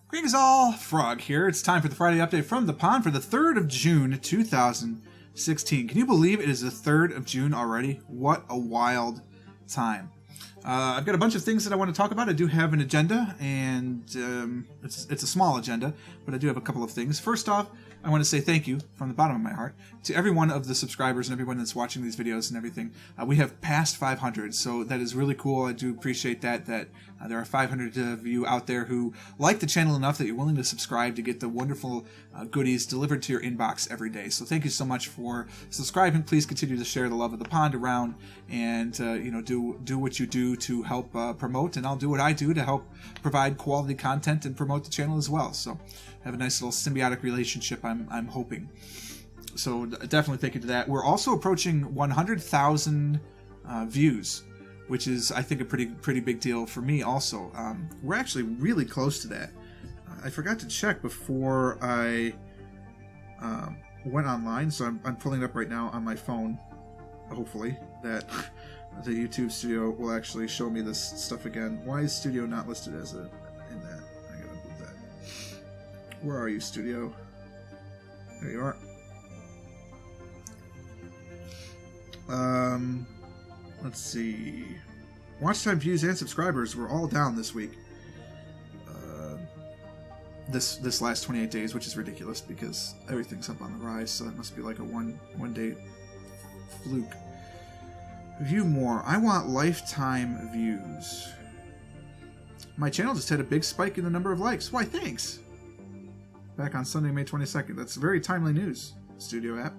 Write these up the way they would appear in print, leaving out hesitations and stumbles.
Greetings all, Frog here. It's time for the Friday update from the pond for the 3rd of June, 2016. Can you believe it is the 3rd of June already? What a wild time. I've got a bunch of things that I want to talk about. I do have an agenda, and it's a small agenda, but I do have a couple of things. First off, I want to say thank you from the bottom of my heart to every one of the subscribers and everyone that's watching these videos and everything. We have passed 500, so that is really cool. I do appreciate that there are 500 of you out there who like the channel enough that you're willing to subscribe to get the wonderful goodies delivered to your inbox every day. So thank you so much for subscribing. Please continue to share the love of the pond around, and do what you do to help promote, and I'll do what I do to help provide quality content and promote the channel as well. So have a nice little symbiotic relationship, I'm hoping. So definitely thank you to that. We're also approaching 100,000 views, which is, I think, a pretty big deal for me also. We're actually really close to that. I forgot to check before I went online, so I'm pulling it up right now on my phone. Hopefully that the YouTube Studio will actually show me this stuff again. Why is Studio not listed as in that? I gotta move that. Where are you, Studio? There you are. Let's see. Watch time, views, and subscribers were all down this week. This last 28 days, which is ridiculous because everything's up on the rise, so that must be like a one day fluke. View more. I want lifetime views. My channel just had a big spike in the number of likes. Why, thanks. Back on Sunday, May 22nd. That's very timely news, Studio app.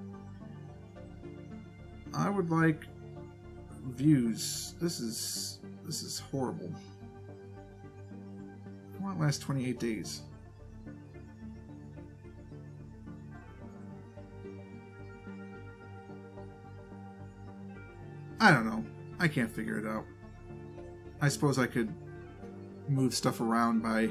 I would like views. This is horrible. I want last 28 days. I don't know. I can't figure it out. I suppose I could move stuff around by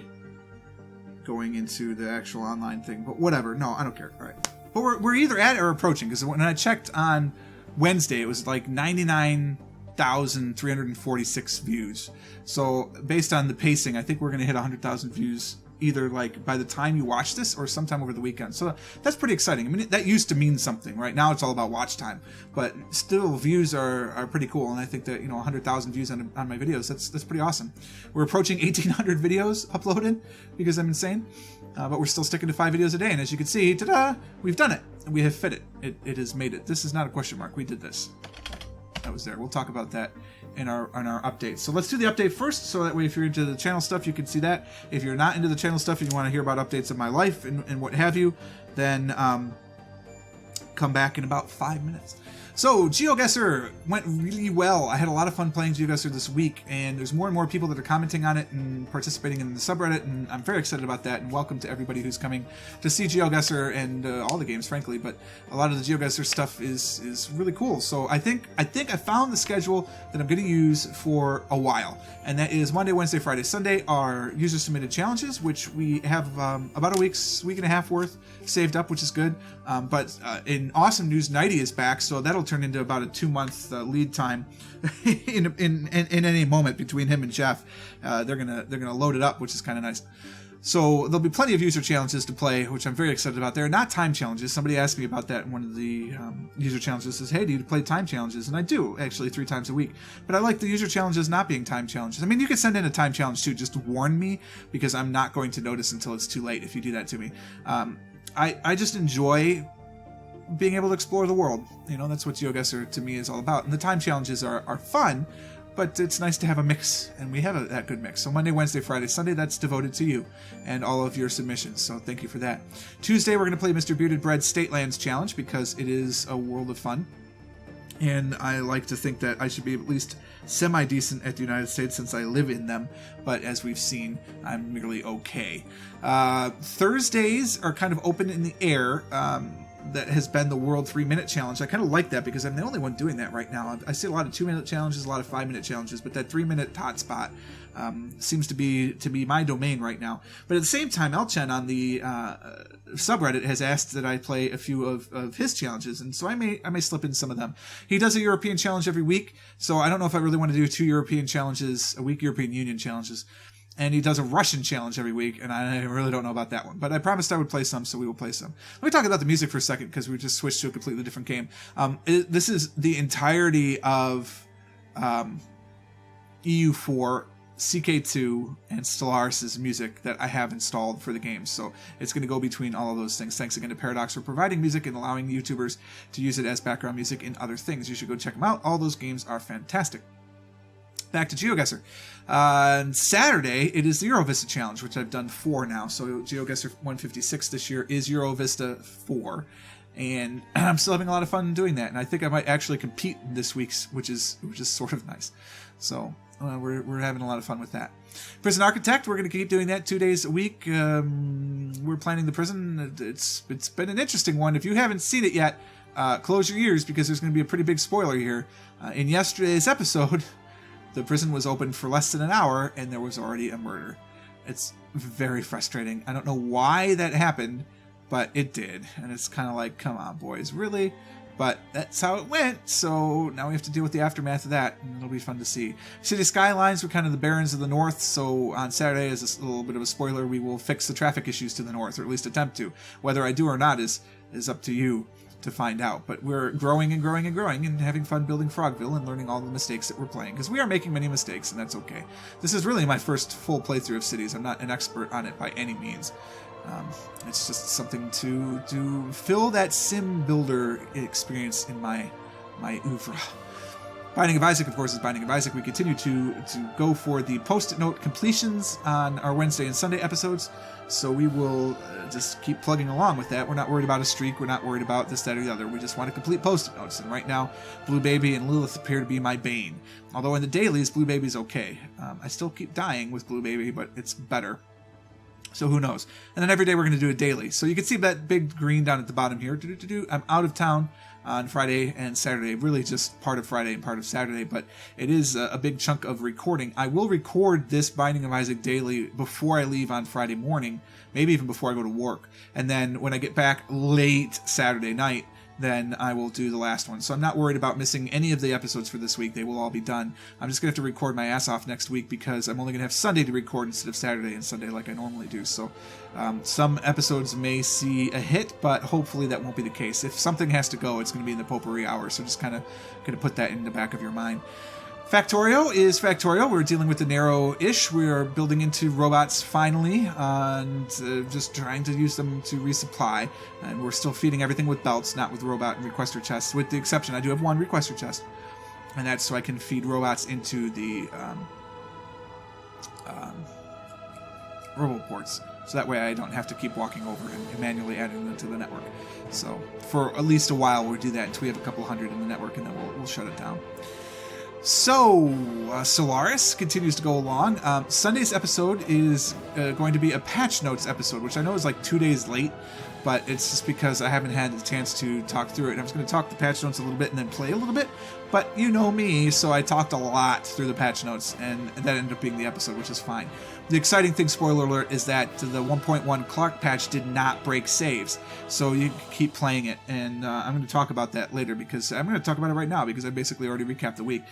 going into the actual online thing, but whatever. No, I don't care. All right. But we're either at or approaching, because when I checked on Wednesday, it was like 99,346 views. So based on the pacing, I think we're going to hit 100,000 views either like by the time you watch this or sometime over the weekend. So that's pretty exciting. I mean, that used to mean something. Right now it's all about watch time, but still views are pretty cool. And I think that, 100,000 views on my videos, that's pretty awesome. We're approaching 1,800 videos uploaded because I'm insane. But we're still sticking to 5 videos a day. And as you can see, ta-da, we've done it. We have fit it. It has made it. This is not a question mark. We did this. That was there. We'll talk about that in our updates. So let's do the update first, so that way if you're into the channel stuff, you can see that. If you're not into the channel stuff and you want to hear about updates of my life and what have you, then come back in about 5 minutes. So, GeoGuessr went really well. I had a lot of fun playing GeoGuessr this week, and there's more and more people that are commenting on it and participating in the subreddit, and I'm very excited about that, and welcome to everybody who's coming to see GeoGuessr and all the games, frankly, but a lot of the GeoGuessr stuff is really cool. So I think I found the schedule that I'm going to use for a while, and that is Monday, Wednesday, Friday, Sunday are user-submitted challenges, which we have about a week and a half worth saved up, which is good, but in awesome news, Nighty is back, so that'll turn into about a 2-month lead time in any moment between him and Jeff. They're gonna load it up, which is kind of nice. So there'll be plenty of user challenges to play, which I'm very excited about. They're not time challenges. Somebody asked me about that in one of the user challenges. Says, hey, do you play time challenges? And I do, actually, 3 times a week. But I like the user challenges not being time challenges. I mean, you can send in a time challenge too. Just warn me, because I'm not going to notice until it's too late if you do that to me. I just enjoy being able to explore the world. That's what GeoGuessr to me is all about. And the time challenges are fun, but it's nice to have a mix, and we have that good mix. So Monday, Wednesday, Friday, Sunday, that's devoted to you and all of your submissions, so thank you for that. Tuesday, we're going to play Mr. Bearded Bread's State Lands Challenge, because it is a world of fun, and I like to think that I should be at least semi-decent at the United States since I live in them, but as we've seen, I'm merely okay. Thursdays are kind of open in the air. That has been the World 3-Minute Challenge. I kind of like that because I'm the only one doing that right now. I see a lot of 2-minute challenges, a lot of 5-minute challenges, but that 3-minute hotspot seems to be my domain right now. But at the same time, Elchen on the subreddit has asked that I play a few of his challenges, and so I may slip in some of them. He does a European challenge every week, so I don't know if I really want to do 2 European challenges a week, European Union challenges. And he does a Russian challenge every week, and I really don't know about that one. But I promised I would play some, so we will play some. Let me talk about the music for a second, because we just switched to a completely different game. This is the entirety of EU4, CK2, and Stellaris' music that I have installed for the game. So it's going to go between all of those things. Thanks again to Paradox for providing music and allowing YouTubers to use it as background music in other things. You should go check them out. All those games are fantastic. Back to GeoGuessr. On Saturday, it is the Eurovista Challenge, which I've done 4 now. So GeoGuessr 156 this year is Eurovista 4. And I'm still having a lot of fun doing that. And I think I might actually compete in this week's, which is sort of nice. So we're having a lot of fun with that. Prison Architect, we're going to keep doing that 2 days a week. We're planning the prison. It's been an interesting one. If you haven't seen it yet, close your ears, because there's going to be a pretty big spoiler here. In yesterday's episode, the prison was open for less than an hour, and there was already a murder. It's very frustrating. I don't know why that happened, but it did. And it's kind of like, come on, boys, really? But that's how it went, so now we have to deal with the aftermath of that, and it'll be fun to see. City Skylines, we're kind of the Barons of the North, so on Saturday, as a little bit of a spoiler, we will fix the traffic issues to the north, or at least attempt to. Whether I do or not is up to you to find out. But we're growing and growing and growing and having fun building Frogville and learning all the mistakes that we're playing, because we are making many mistakes, and that's okay. This is really my first full playthrough of Cities. I'm not an expert on it by any means. It's just something to fill that sim builder experience in my oeuvre. Binding of Isaac, of course, is Binding of Isaac. We continue to go for the post-it note completions on our Wednesday and Sunday episodes, so we will just keep plugging along with that. We're not worried about a streak. We're not worried about this, that, or the other. We just want to complete post-it notes, and right now, Blue Baby and Lilith appear to be my bane. Although in the dailies, Blue Baby's okay. I still keep dying with Blue Baby, but it's better. So who knows? And then every day we're going to do a daily. So you can see that big green down at the bottom here. I'm out of town on Friday and Saturday. Really just part of Friday and part of Saturday. But it is a big chunk of recording. I will record this Binding of Isaac daily before I leave on Friday morning. Maybe even before I go to work. And then when I get back late Saturday night, then I will do the last one. So I'm not worried about missing any of the episodes for this week. They will all be done. I'm just going to have to record my ass off next week, because I'm only going to have Sunday to record instead of Saturday and Sunday like I normally do. So some episodes may see a hit, but hopefully that won't be the case. If something has to go, it's going to be in the potpourri hour. So just kind of going to put that in the back of your mind. Factorio is Factorio. We're dealing with the narrow-ish. We are building into robots finally, and just trying to use them to resupply. And we're still feeding everything with belts, not with robot and requester chests, with the exception I do have one requester chest, and that's so I can feed robots into the roboports. So that way I don't have to keep walking over and manually adding them to the network. So for at least a while we'll do that until we have a couple hundred in the network, and then we'll shut it down. So, Solaris continues to go along. Sunday's episode is going to be a patch notes episode, which I know is like 2 days late, but it's just because I haven't had the chance to talk through it. And I was going to talk the patch notes a little bit and then play a little bit, but you know me, so I talked a lot through the patch notes, and that ended up being the episode, which is fine. The exciting thing, spoiler alert, is that the 1.1 Clark patch did not break saves, so you can keep playing it, and I'm going to talk about that later, because I'm going to talk about it right now, because I basically already recapped the week.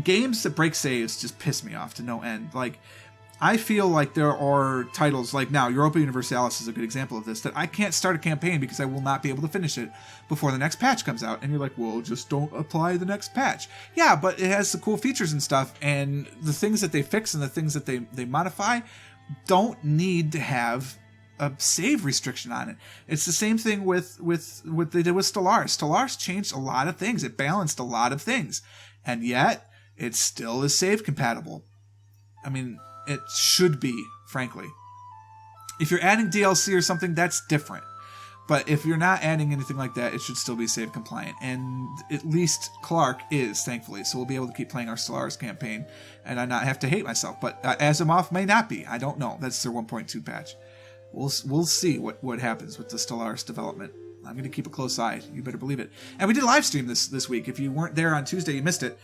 Games that break saves just piss me off to no end. Like, I feel like there are titles, like now, Europa Universalis is a good example of this, that I can't start a campaign because I will not be able to finish it before the next patch comes out. And you're like, well, just don't apply the next patch. Yeah, but it has the cool features and stuff, and the things that they fix and the things that they modify don't need to have a save restriction on it. It's the same thing with what they did with Stellaris. Stellaris changed a lot of things. It balanced a lot of things. And yet, it still is save compatible. I mean, it should be, frankly. If you're adding DLC or something, that's different. But if you're not adding anything like that, it should still be save compliant. And at least Clark is, thankfully. So we'll be able to keep playing our Stellaris campaign and I not have to hate myself. But Asimov may not be. I don't know. That's their 1.2 patch. We'll see what happens with the Stellaris development. I'm going to keep a close eye. You better believe it. And we did a live stream this week. If you weren't there on Tuesday, you missed it,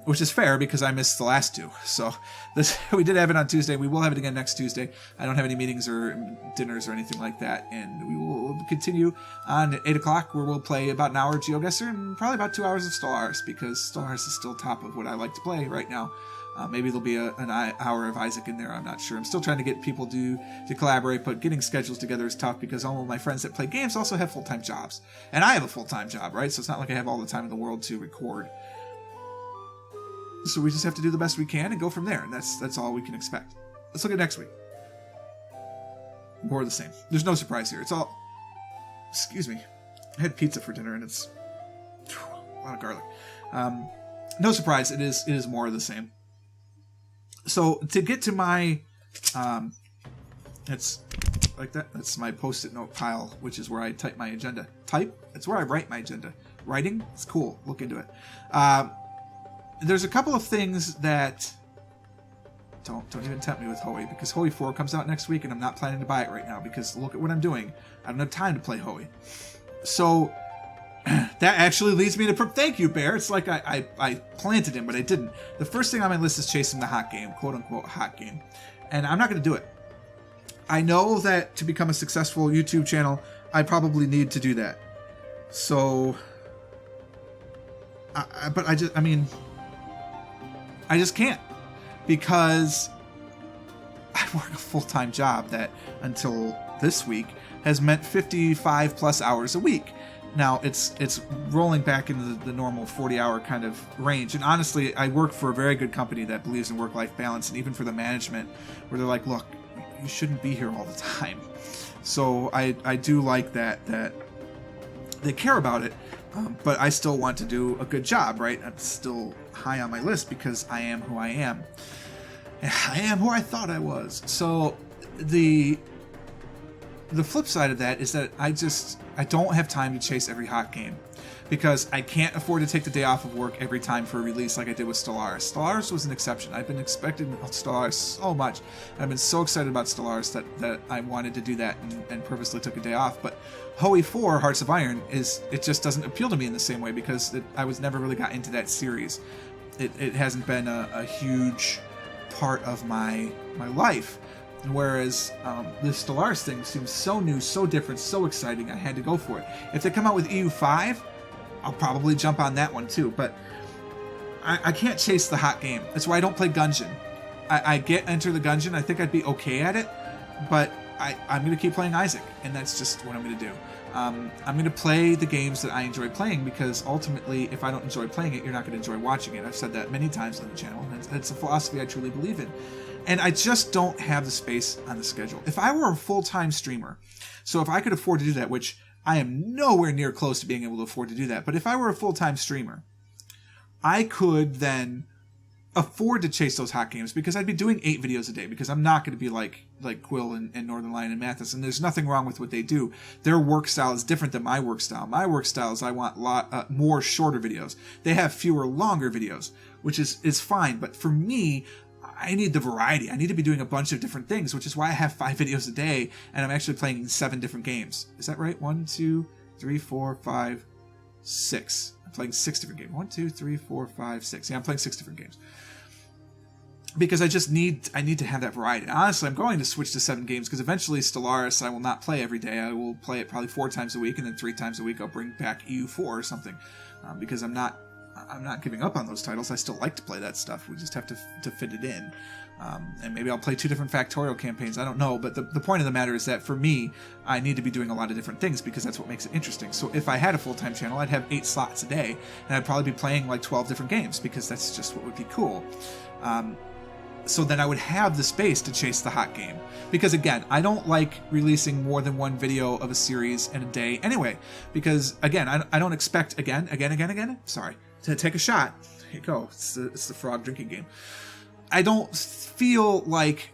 which is fair because I missed the last two. So we did have it on Tuesday. We will have it again next Tuesday. I don't have any meetings or dinners or anything like that. And we will continue on at 8 o'clock where we'll play about an hour of GeoGuessr and probably about 2 hours of Stellaris, because Stellaris is still top of what I like to play right now. Maybe there'll be an hour of Isaac in there. I'm not sure. I'm still trying to get people to collaborate, but getting schedules together is tough because all of my friends that play games also have full-time jobs. And I have a full-time job, right? So it's not like I have all the time in the world to record. So we just have to do the best we can and go from there. And that's all we can expect. Let's look at next week. More of the same. There's no surprise here. It's all... Excuse me. I had pizza for dinner and it's... a lot of garlic. No surprise. It is more of the same. So to get to my... it's like that. That's my post-it note pile, which is where I type my agenda. Type? It's where I write my agenda. Writing? It's cool. Look into it. There's a couple of things that... Don't even tempt me with Hoey, because Hoey 4 comes out next week, and I'm not planning to buy it right now, because look at what I'm doing. I don't have time to play Hoey. So, that actually leads me to... Thank you, Bear. It's like I planted him, but I didn't. The first thing on my list is chasing the hot game, quote-unquote hot game. And I'm not going to do it. I know that to become a successful YouTube channel, I probably need to do that. So... but I just can't. Because I work a full-time job that, until this week, has meant 55 plus hours a week. Now, it's rolling back into the normal 40-hour kind of range. And honestly, I work for a very good company that believes in work-life balance, and even for the management, where they're like, look, you shouldn't be here all the time. So I do like that they care about it. But I still want to do a good job, right? I'm still high on my list because I am who I am. I am who I thought I was. So the flip side of that is that I don't have time to chase every hot game because I can't afford to take the day off of work every time for a release like I did with Stellaris. Stellaris was an exception. I've been expecting Stellaris so much. I've been so excited about Stellaris that I wanted to do that and purposely took a day off. But Hoey 4, Hearts of Iron, it just doesn't appeal to me in the same way because I was never really got into that series. It hasn't been a huge part of my life. Whereas the Stellaris thing seems so new, so different, so exciting, I had to go for it. If they come out with EU5, I'll probably jump on that one too. But I can't chase the hot game. That's why I don't play Gungeon. I get Enter the Gungeon. I think I'd be okay at it. But I'm going to keep playing Isaac. And that's just what I'm going to do. I'm going to play the games that I enjoy playing because ultimately, if I don't enjoy playing it, you're not going to enjoy watching it. I've said that many times on the channel. And it's a philosophy I truly believe in. And I just don't have the space on the schedule. If I were a full-time streamer, so if I could afford to do that, which I am nowhere near close to being able to afford to do that, but if I were a full-time streamer, I could then afford to chase those hot games because I'd be doing 8 videos a day because I'm not going to be like Quill and Northern Lion and Mathis, and there's nothing wrong with what they do. Their work style is different than my work style. My work style is I want more shorter videos. They have fewer longer videos, which is fine, but for me, I need the variety. I need to be doing a bunch of different things, which is why I have 5 videos a day, and I'm actually playing 7 different games. Is that right? 1, 2, 3, 4, 5, 6. I'm playing 6 different games. 1, 2, 3, 4, 5, 6. Yeah, I'm playing 6 different games. Because I need to have that variety. And honestly, I'm going to switch to 7 games, because eventually Stellaris I will not play every day. I will play it probably 4 times a week, and then 3 times a week I'll bring back EU4 or something. Because I'm not giving up on those titles. I still like to play that stuff. We just have to fit it in. And maybe I'll play 2 different Factorial campaigns. I don't know. But the point of the matter is that for me, I need to be doing a lot of different things because that's what makes it interesting. So if I had a full-time channel, I'd have 8 slots a day. And I'd probably be playing like 12 different games because that's just what would be cool. So then I would have the space to chase the hot game. Because again, I don't like releasing more than 1 video of a series in a day anyway. Because again, I don't expect, sorry, to take a shot. Here you go. It's the frog drinking game. I don't feel like,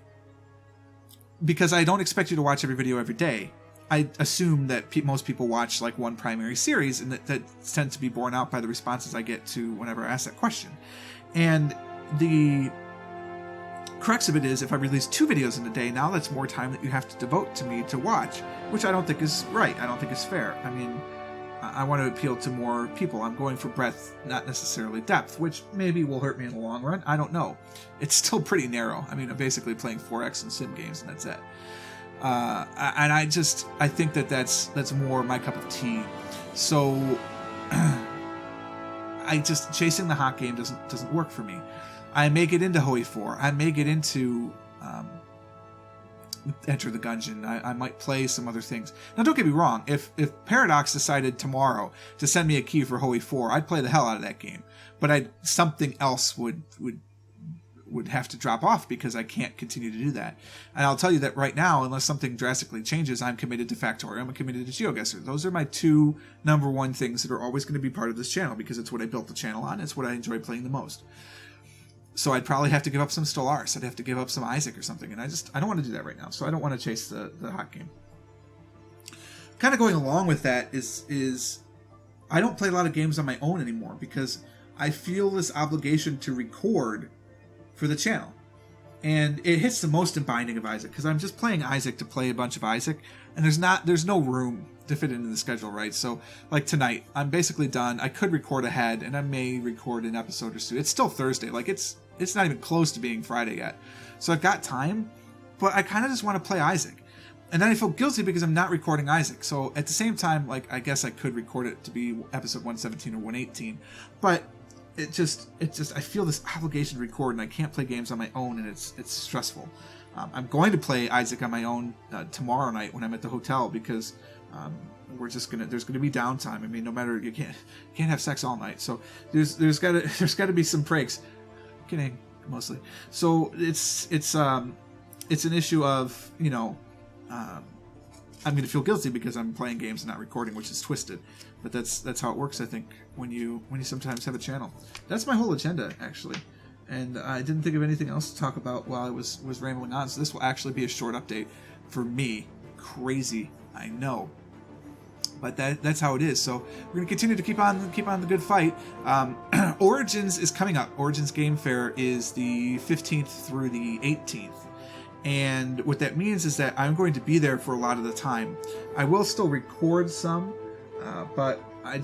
because I don't expect you to watch every video every day, I assume that most people watch like 1 primary series, and that tends to be borne out by the responses I get to whenever I ask that question. And the crux of it is, if I release 2 videos in a day, now that's more time that you have to devote to me to watch, which I don't think is right. I don't think is fair. I mean, I want to appeal to more people. I'm going for breadth, not necessarily depth, which maybe will hurt me in the long run. I don't know. It's still pretty narrow. I mean, I'm basically playing 4X and sim games, and that's it. And I think that's more my cup of tea. So chasing the hot game doesn't work for me. I may get into Hoi 4. I may get into Enter the Gungeon. I might play some other things. Now, don't get me wrong. If Paradox decided tomorrow to send me a key for Hoi 4, I'd play the hell out of that game. But something else would have to drop off because I can't continue to do that. And I'll tell you that right now, unless something drastically changes, I'm committed to Factorium. I'm committed to GeoGuessr. Those are my two #1 things that are always going to be part of this channel because it's what I built the channel on. It's what I enjoy playing the most. So I'd probably have to give up some Stellaris. I'd have to give up some Isaac or something. And I don't want to do that right now. So I don't want to chase the hot game. Kind of going along with that is I don't play a lot of games on my own anymore because I feel this obligation to record for the channel. And it hits the most in Binding of Isaac because I'm just playing Isaac to play a bunch of Isaac. And there's no room to fit into the schedule, right? So like tonight, I'm basically done. I could record ahead and I may record an episode or two. It's still Thursday. Like it's not even close to being Friday yet. So I've got time, but I kind of just want to play Isaac. And then I feel guilty because I'm not recording Isaac. So at the same time, like I guess I could record it to be episode 117 or 118, but it just I feel this obligation to record and I can't play games on my own and it's stressful. I'm going to play Isaac on my own tomorrow night when I'm at the hotel because there's gonna be downtime. I mean, no matter you can't have sex all night, so there's gotta be some breaks. Kidding, mostly. So it's an issue of I'm going to feel guilty because I'm playing games and not recording, which is twisted. But that's how it works, I think, when you sometimes have a channel. That's my whole agenda, actually. And I didn't think of anything else to talk about while I was rambling on. So this will actually be a short update for me. Crazy, I know. But that's how it is. So we're going to continue to keep on the good fight. Origins is coming up. Origins Game Fair is the 15th through the 18th. And what that means is that I'm going to be there for a lot of the time. I will still record some, but I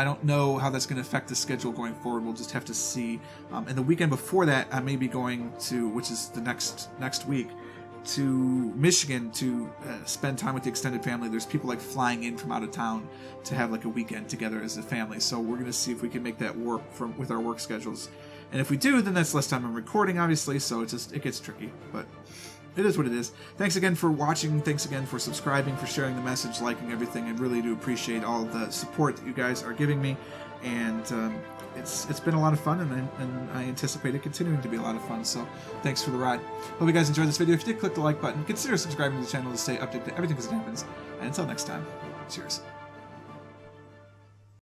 don't know how that's going to affect the schedule going forward. We'll just have to see. And the weekend before that, I may be going to, which is the next week, to Michigan to spend time with the extended family. There's people like flying in from out of town to have like a weekend together as a family. So we're going to see if we can make that work with our work schedules. And if we do, then that's less time I'm recording, obviously. So it gets tricky, but it is what it is. Thanks again for watching. Thanks again for subscribing, for sharing the message, liking everything. I really do appreciate all the support that you guys are giving me. And it's been a lot of fun, and I anticipate it continuing to be a lot of fun. So thanks for the ride. Hope you guys enjoyed this video. If you did, click the like button. Consider subscribing to the channel to stay updated to everything as it happens. And until next time, cheers.